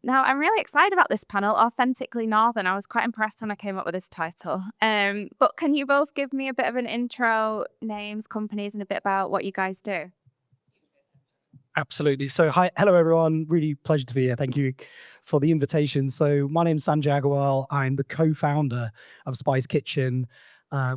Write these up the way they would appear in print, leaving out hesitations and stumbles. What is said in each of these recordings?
Now, I'm really excited about this panel, Authentically Northern. I was quite impressed when I came up with this title. But can you both give me a bit of an intro, names, companies, and a bit about what you guys do? Absolutely. So, hi, hello everyone. Really pleasure to be here. Thank you for the invitation. So, my name's Sanjay Aggarwal. I'm the co-founder of Spice Kitchen.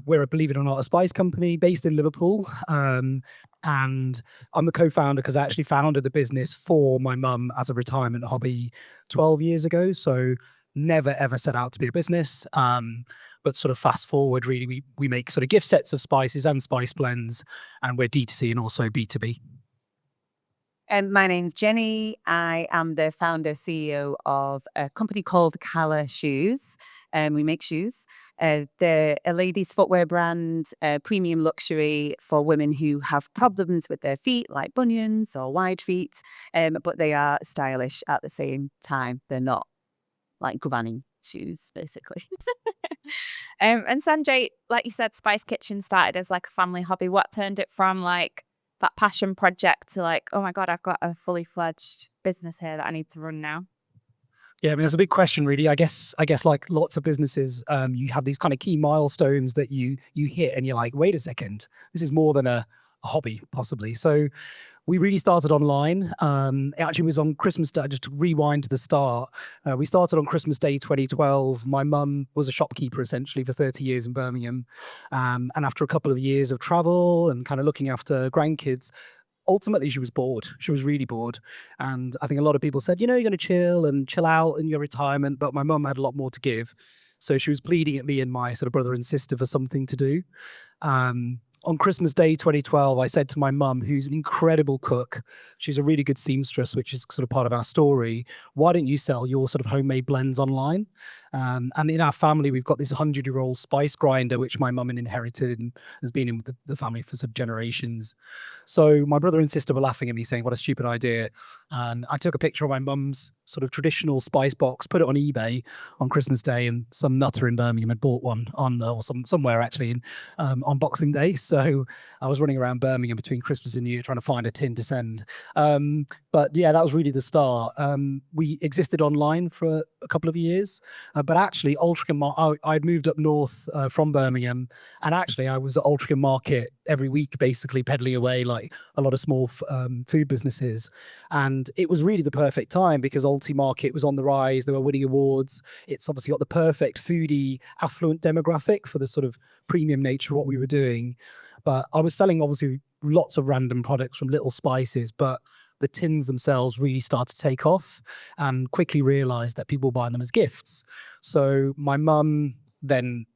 We're, believe it or not, a spice company based in Liverpool. And I'm the co-founder because I actually founded the business for my mum as a retirement hobby 12 years ago. So, never ever set out to be a business. But sort of fast forward, really, we make sort of gift sets of spices and spice blends, and we're DTC and also B2B. And my name's Jenny. I am the founder, CEO of a company called CALLA Shoes. We make shoes. They're a ladies' footwear brand, premium luxury for women who have problems with their feet, like bunions or wide feet, but they are stylish at the same time. They're not like Granny shoes, basically. And Sanjay, like you said, Spice Kitchen started as like a family hobby. What turned it from like that passion project to like, oh my God, I've got a fully fledged business here that I need to run now? Yeah, I mean, that's a big question, really. I guess, like lots of businesses, you have these kind of key milestones that you hit, and you're like, wait a second, this is more than a hobby, possibly. So we really started online. It actually was on Christmas Day. Just to rewind to the start, we started on Christmas Day 2012. My mum was a shopkeeper essentially for 30 years in Birmingham, and after a couple of years of travel and kind of looking after grandkids, ultimately she was bored. She was really bored. And I think a lot of people said, you're going to chill out in your retirement. But my mum had a lot more to give. So she was pleading at me and my sort of brother and sister for something to do. On Christmas Day 2012, I said to my mum, who's an incredible cook, she's a really good seamstress, which is sort of part of our story. Why don't you sell your sort of homemade blends online? And in our family, we've got this 100-year-old spice grinder, which my mum inherited and has been in the family for some generations. So my brother and sister were laughing at me, saying, "What a stupid idea!" And I took a picture of my mum's sort of traditional spice box, put it on eBay on Christmas Day, and some nutter in Birmingham had bought one on or somewhere actually on Boxing Day. So I was running around Birmingham between Christmas and New Year trying to find a tin to send. But yeah, that was really the start. We existed online for a couple of years, but actually, I'd moved up north from Birmingham, and actually, I was at Altrincham Market every week, basically peddling away like a lot of small food businesses. And it was really the perfect time because Alti Market was on the rise. They were winning awards. It's obviously got the perfect foodie, affluent demographic for the sort of premium nature of what we were doing. But I was selling obviously lots of random products from Little Spices, but the tins themselves really started to take off and quickly realized that people were buying them as gifts. So my mum then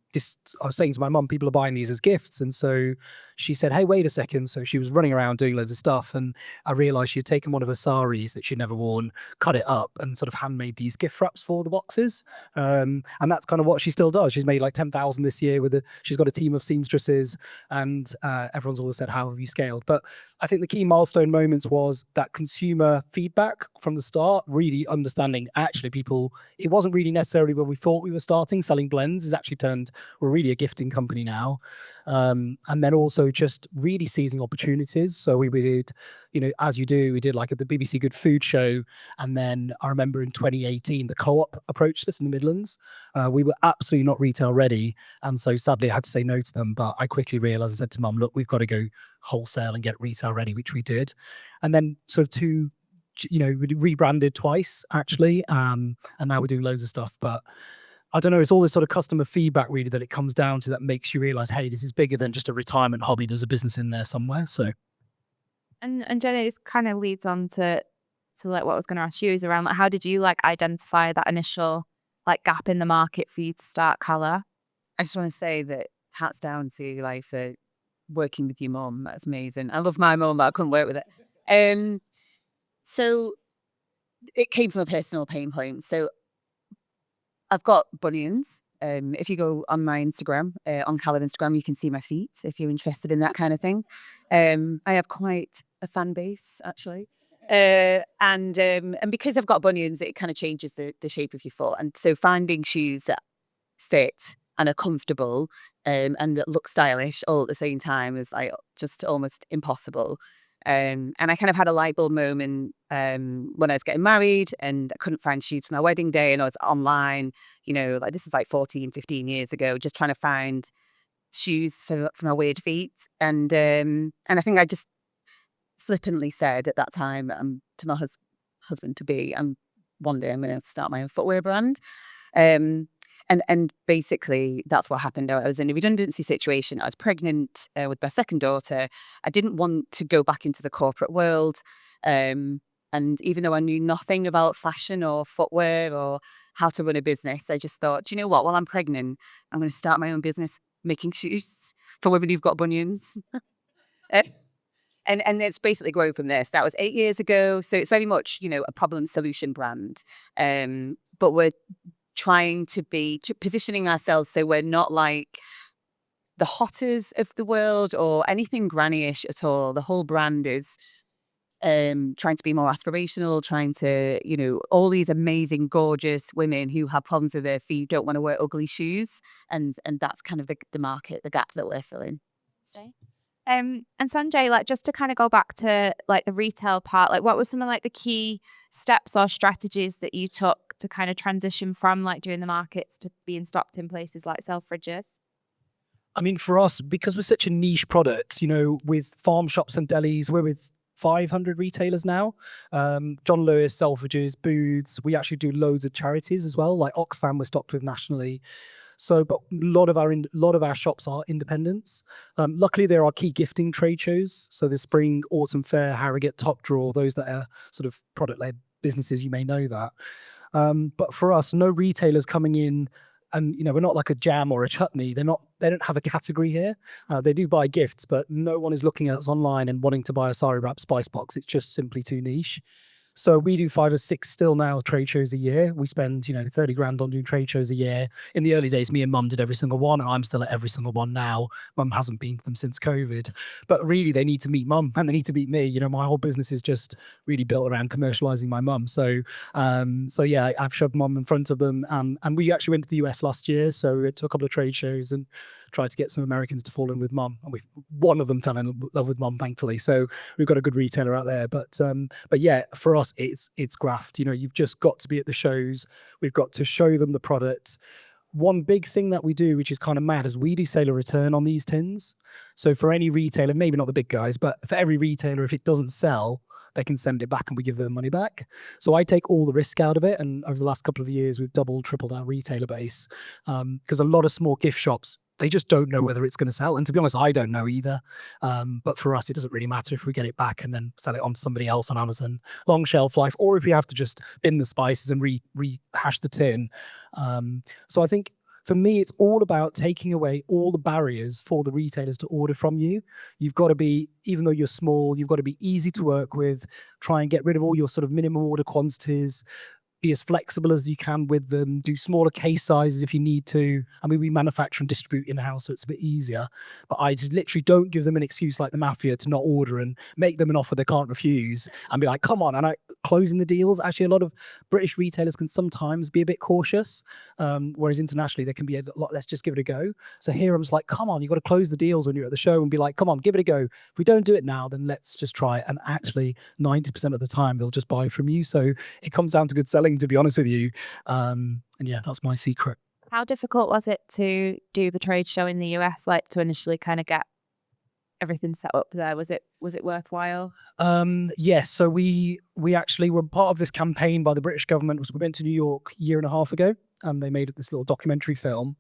I was saying to my mum, people are buying these as gifts. And so she said, hey, wait a second. So she was running around doing loads of stuff. And I realized she had taken one of her saris that she'd never worn, cut it up, and sort of handmade these gift wraps for the boxes. And that's kind of what she still does. She's made like 10,000 this year she's got a team of seamstresses, and everyone's always said, how have you scaled? But I think the key milestone moments was that consumer feedback from the start, really understanding actually it wasn't really necessarily where we thought we were starting. Selling blends has actually we're really a gifting company now. And then also just really seizing opportunities. So we did, as you do, we did like at the BBC Good Food Show. And then I remember in 2018, the Co-op approached us in the Midlands. We were absolutely not retail ready. And so sadly, I had to say no to them. But I quickly realized, I said to Mum, look, we've got to go wholesale and get retail ready, which we did. And then sort of we rebranded twice actually. And now we're doing loads of stuff. But I don't know, it's all this sort of customer feedback really that it comes down to that makes you realize, hey, this is bigger than just a retirement hobby. There's a business in there somewhere. So And Jenny, this kind of leads on to like what I was going to ask you is around like how did you like identify that initial like gap in the market for you to start CALLA? I just want to say that hats down to you, like, for working with your mum. That's amazing. I love my mum, but I couldn't work with it. So it came from a personal pain point. So I've got bunions. If you go on my Instagram, on CALLA Instagram, you can see my feet if you're interested in that kind of thing. I have quite a fan base, actually. And because I've got bunions, it kind of changes the shape of your foot. And so finding shoes that fit and are comfortable and that look stylish all at the same time is like just almost impossible. And I kind of had a light bulb moment when I was getting married and I couldn't find shoes for my wedding day, and I was online, like this is like 14, 15 years ago, just trying to find shoes for my weird feet. And I think I just flippantly said at that time to my husband to be, one day I'm going to start my own footwear brand. And basically that's what happened. I was in a redundancy situation. I was pregnant with my second daughter. I didn't want to go back into the corporate world. And even though I knew nothing about fashion or footwear or how to run a business, I just thought, do you know what? While I'm pregnant, I'm going to start my own business making shoes for women who've got bunions. And it's basically grown from this. That was 8 years ago. So it's very much, a problem solution brand. But we're trying to be positioning ourselves so we're not like the Hotters of the world or anything granny-ish at all. The whole brand is trying to be more aspirational, trying to, all these amazing, gorgeous women who have problems with their feet don't want to wear ugly shoes. And that's kind of the market, the gap that we're filling. And Sanjay, like just to kind of go back to like the retail part, like what were some of like the key steps or strategies that you took to kind of transition from like doing the markets to being stocked in places like Selfridges? I mean, for us, because we're such a niche product, with farm shops and delis, we're with 500 retailers now. John Lewis, Selfridges, Booths. We actually do loads of charities as well, like Oxfam we're stocked with nationally. So, but a lot of our shops are independents. Luckily, there are key gifting trade shows. So the Spring, Autumn Fair, Harrogate, Top Drawer, those that are sort of product-led businesses, you may know that. But for us, no retailers coming in, and we're not like a jam or a chutney. They don't have a category here. They do buy gifts, but no one is looking at us online and wanting to buy a sari wrap spice box. It's just simply too niche. So we do 5 or 6 still now trade shows a year. We spend, 30 grand on doing trade shows a year. In the early days, me and Mum did every single one, and I'm still at every single one now. Mum hasn't been to them since COVID. But really, they need to meet Mum and they need to meet me. My whole business is just really built around commercializing my mum. So yeah, I've shoved Mum in front of them. And we actually went to the US last year. So we took a couple of trade shows and tried to get some Americans to fall in with Mum. And one of them fell in love with Mum, thankfully. So we've got a good retailer out there. But yeah, for us, it's graft. You've just got to be at the shows. We've got to show them the product. One big thing that we do, which is kind of mad, is we do sale or return on these tins. So for any retailer, maybe not the big guys, but for every retailer, if it doesn't sell, they can send it back and we give them money back. So I take all the risk out of it. And over the last couple of years, we've doubled, tripled our retailer base. Because a lot of small gift shops, they just don't know whether it's going to sell. And to be honest, I don't know either. But for us, it doesn't really matter if we get it back and then sell it on to somebody else on Amazon. Long shelf life, or if we have to just bin the spices and rehash the tin. So I think for me, it's all about taking away all the barriers for the retailers to order from you. You've got to be, even though you're small, you've got to be easy to work with, try and get rid of all your sort of minimum order quantities, be as flexible as you can with them, do smaller case sizes if you need to. I mean, we manufacture and distribute in-house, so it's a bit easier. But I just literally don't give them an excuse like the mafia to not order and make them an offer they can't refuse and be like, come on. And closing the deals. Actually, a lot of British retailers can sometimes be a bit cautious, whereas internationally, they can be a lot, let's just give it a go. So here I'm just like, come on, you've got to close the deals when you're at the show and be like, come on, give it a go. If we don't do it now, then let's just try it. And actually, 90% of the time, they'll just buy from you. So it comes down to good selling, to be honest with you. And yeah, that's my secret. How difficult was it to do the trade show in the US, like to initially kind of get everything set up there? Was it worthwhile? Yes. So we actually were part of this campaign by the British government. We went to New York a year and a half ago, and they made this little documentary film.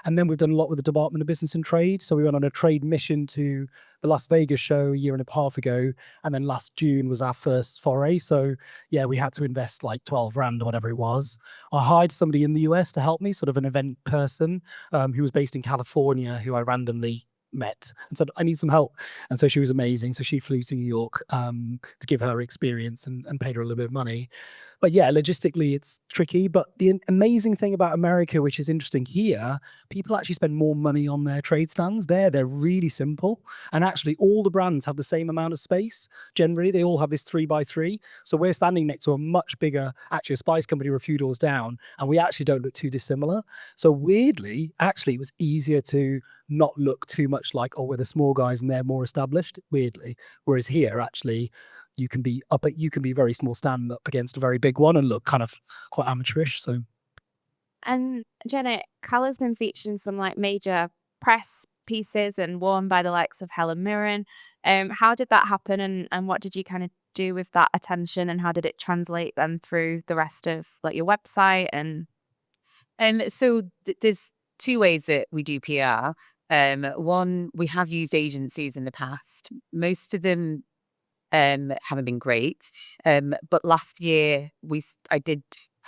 And then we've done a lot with the Department of Business and Trade. So we went on a trade mission to the Las Vegas show a year and a half ago. And then last June was our first foray. So yeah, we had to invest like 12 rand or whatever it was. I hired somebody in the US to help me, sort of an event person, who was based in California, who I randomly met and said, I need some help. And so she was amazing. So she flew to New York to give her experience and paid her a little bit of money. But yeah, logistically, it's tricky. But the amazing thing about America, which is interesting here, people actually spend more money on their trade stands. They're really simple. And actually, all the brands have the same amount of space. Generally, they all have this 3x3. So we're standing next to a much bigger, actually, a spice company we're a few doors down, and we actually don't look too dissimilar. So weirdly, actually, it was easier to not look too much like, oh, we're the small guys and they're more established, weirdly. Whereas here, actually, you can be very small stand up against a very big one and look kind of quite amateurish. So And Jenna, CALLA's been featured in some like major press pieces and worn by the likes of Helen Mirren. How did that happen, and what did you kind of do with that attention, and how did it translate then through the rest of like your website? And So there's two ways that we do PR. One, we have used agencies in the past. Most of them haven't been great. But last year I did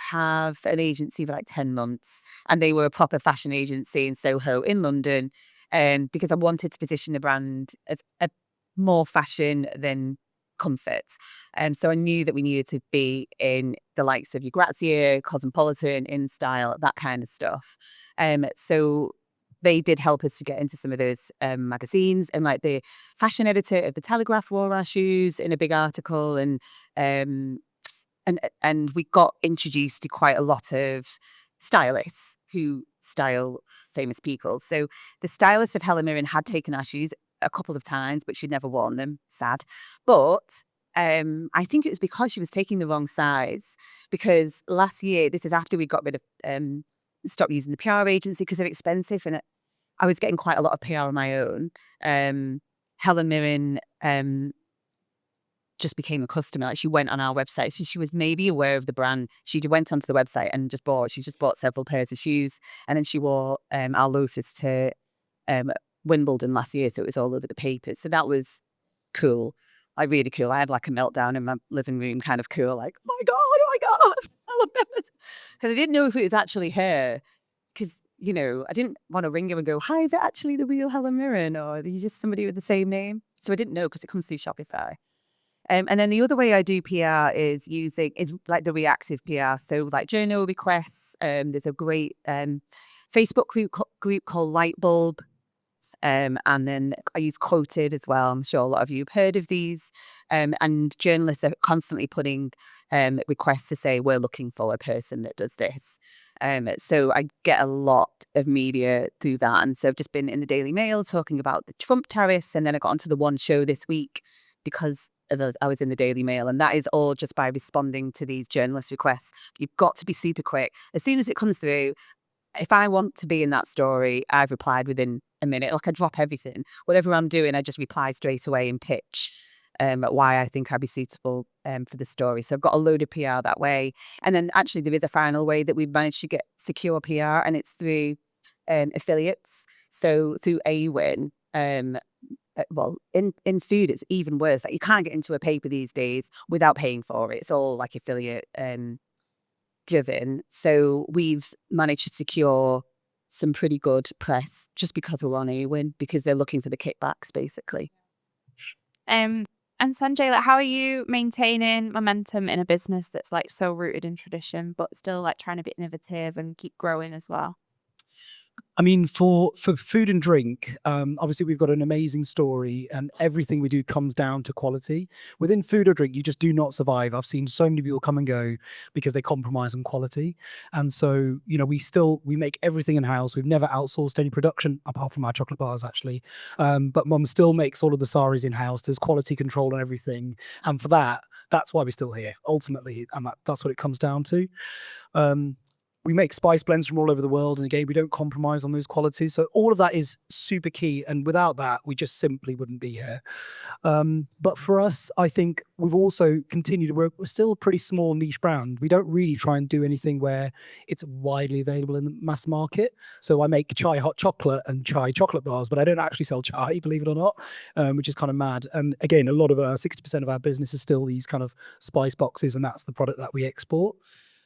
have an agency for like 10 months, and they were a proper fashion agency in Soho in London. Because I wanted to position the brand as a more fashion than comfort. And so I knew that we needed to be in the likes of your Grazia, Cosmopolitan, In Style, that kind of stuff. So they did help us to get into some of those magazines, and like the fashion editor of the Telegraph wore our shoes in a big article, and we got introduced to quite a lot of stylists who style famous people. So the stylist of Helen Mirren had taken our shoes a couple of times, but she'd never worn them. Sad. But I think it was because she was taking the wrong size. Because last year, this is after we got rid of stopped using the PR agency because they're expensive, and I was getting quite a lot of PR on my own. Helen Mirren just became a customer. Like, she went on our website, so she was maybe aware of the brand. She went onto the website and just bought several pairs of shoes, and then she wore our loafers to Wimbledon last year, so it was all over the papers. So that was cool, like really cool. I had like a meltdown in my living room, kind of cool, like, oh my god, because I didn't know if it was actually her, because I didn't want to ring him and go, hi, is that actually the real Helen Mirren, or are you just somebody with the same name? So I didn't know, because it comes through Shopify. And then the other way I do PR is like the reactive PR. So like journal requests. There's a great Facebook group called Lightbulb. And then I use Quoted as well. I'm sure a lot of you have heard of these. And journalists are constantly putting requests to say, we're looking for a person that does this. So I get a lot of media through that. And so I've just been in the Daily Mail talking about the Trump tariffs. And then I got onto the One Show this week because I was in the Daily Mail. And that is all just by responding to these journalist requests. You've got to be super quick. As soon as it comes through, if I want to be in that story, I've replied within a minute. Like, I drop everything. Whatever I'm doing, I just reply straight away and pitch why I think I'd be suitable for the story. So I've got a load of PR that way. And then actually there is a final way that we've managed to get secure PR, and it's through affiliates. So through AWIN, well, in food, it's even worse. Like, you can't get into a paper these days without paying for it. It's all like affiliate driven. So we've managed to secure some pretty good press just because we're on AWIN, because they're looking for the kickbacks, basically. And Sanjay, like, how are you maintaining momentum in a business that's like so rooted in tradition, but still like trying to be innovative and keep growing as well? I mean, for food and drink, obviously we've got an amazing story, and everything we do comes down to quality. Within food or drink, you just do not survive. I've seen so many people come and go because they compromise on quality. And so, we make everything in house. We've never outsourced any production apart from our chocolate bars, actually. But Mum still makes all of the saris in house. There's quality control on everything. And for that's why we're still here, ultimately. And that's what it comes down to. We make spice blends from all over the world, and again, we don't compromise on those qualities. So all of that is super key, and without that, we just simply wouldn't be here. But for us, I think we've also continued to work. We're still a pretty small niche brand. We don't really try and do anything where it's widely available in the mass market. So I make chai hot chocolate and chai chocolate bars, but I don't actually sell chai, believe it or not, which is kind of mad. And again, a lot of 60% of our business is still these kind of spice boxes, and that's the product that we export.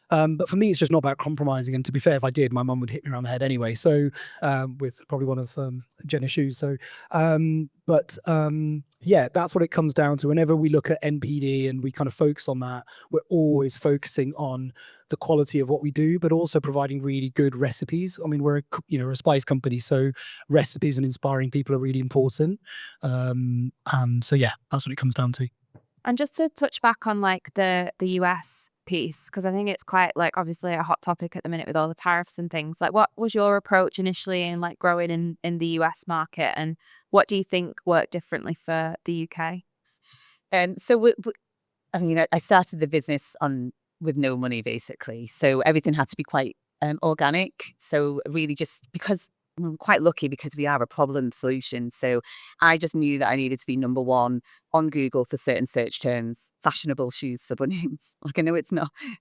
But for me, it's just not about compromising. And to be fair, if I did, my mum would hit me around the head anyway. So with probably one of Jenna's shoes. So, yeah, that's what it comes down to. Whenever we look at NPD and we kind of focus on that, we're always focusing on the quality of what we do, but also providing really good recipes. I mean, we're a spice company, so recipes and inspiring people are really important. And so yeah, that's what it comes down to. And just to touch back on like the US piece, because I think it's quite like obviously a hot topic at the minute with all the tariffs and things. Like, what was your approach initially in like growing in the US market, and what do you think worked differently for the UK? So I mean, I started the business with no money basically, so everything had to be quite organic. So really, just because I'm quite lucky because we are a problem solution. So I just knew that I needed to be number one on Google for certain search terms. Fashionable shoes for bunions. Like, I know it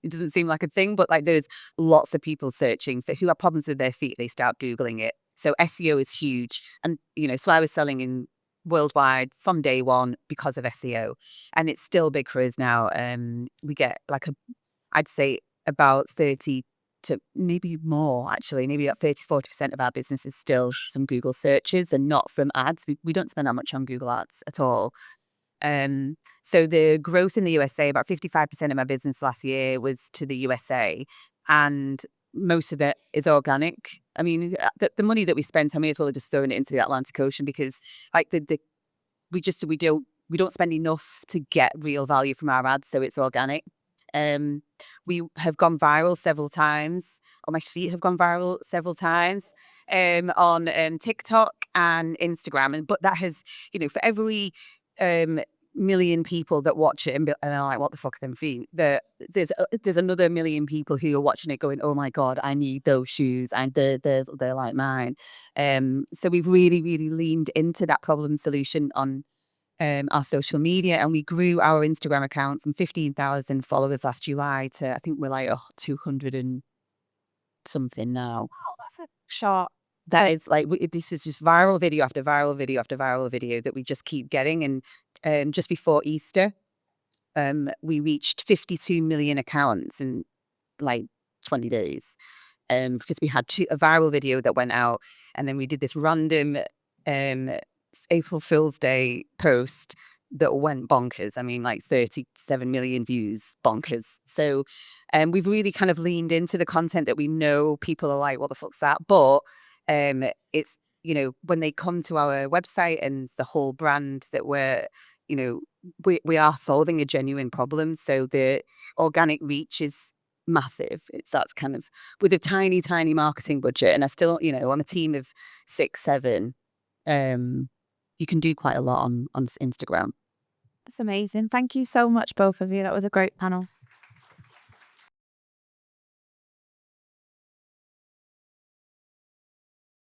doesn't seem like a thing, but like there's lots of people searching for who have problems with their feet. They start Googling it. So SEO is huge. And, so I was selling in worldwide from day one because of SEO, and it's still big for us now. We get like I'd say about 30 to maybe more, actually, maybe about 30-40% of our business is still some Google searches and not from ads. We don't spend that much on Google ads at all. So the growth in the USA, about 55% of my business last year was to the USA, and most of it is organic. I mean, the money that we spend, I may as well have just thrown it into the Atlantic Ocean, because like we don't spend enough to get real value from our ads, so it's organic. We have gone viral several times, or my feet have gone viral several times on TikTok and Instagram. But that has, for every million people that watch it and are like, what the fuck are them feet? There's another million people who are watching it going, oh my God, I need those shoes, and they're like mine. So we've really, really leaned into that problem solution on our social media, and we grew our Instagram account from 15,000 followers last July to, I think we're like 200 and something now. Oh, that's a shot. That is like, this is just viral video after viral video after viral video that we just keep getting. And just before Easter, we reached 52 million accounts in like 20 days. Because we had a viral video that went out, and then we did this random April Fool's Day post that went bonkers. I mean, like 37 million views, bonkers. So we've really kind of leaned into the content that we know people are like, what the fuck's that? But it's, when they come to our website and the whole brand that we are solving a genuine problem. So the organic reach is massive. That's kind of with a tiny, tiny marketing budget. And I still, I'm a team of 6, 7. You can do quite a lot on Instagram. That's amazing. Thank you so much, both of you. That was a great panel.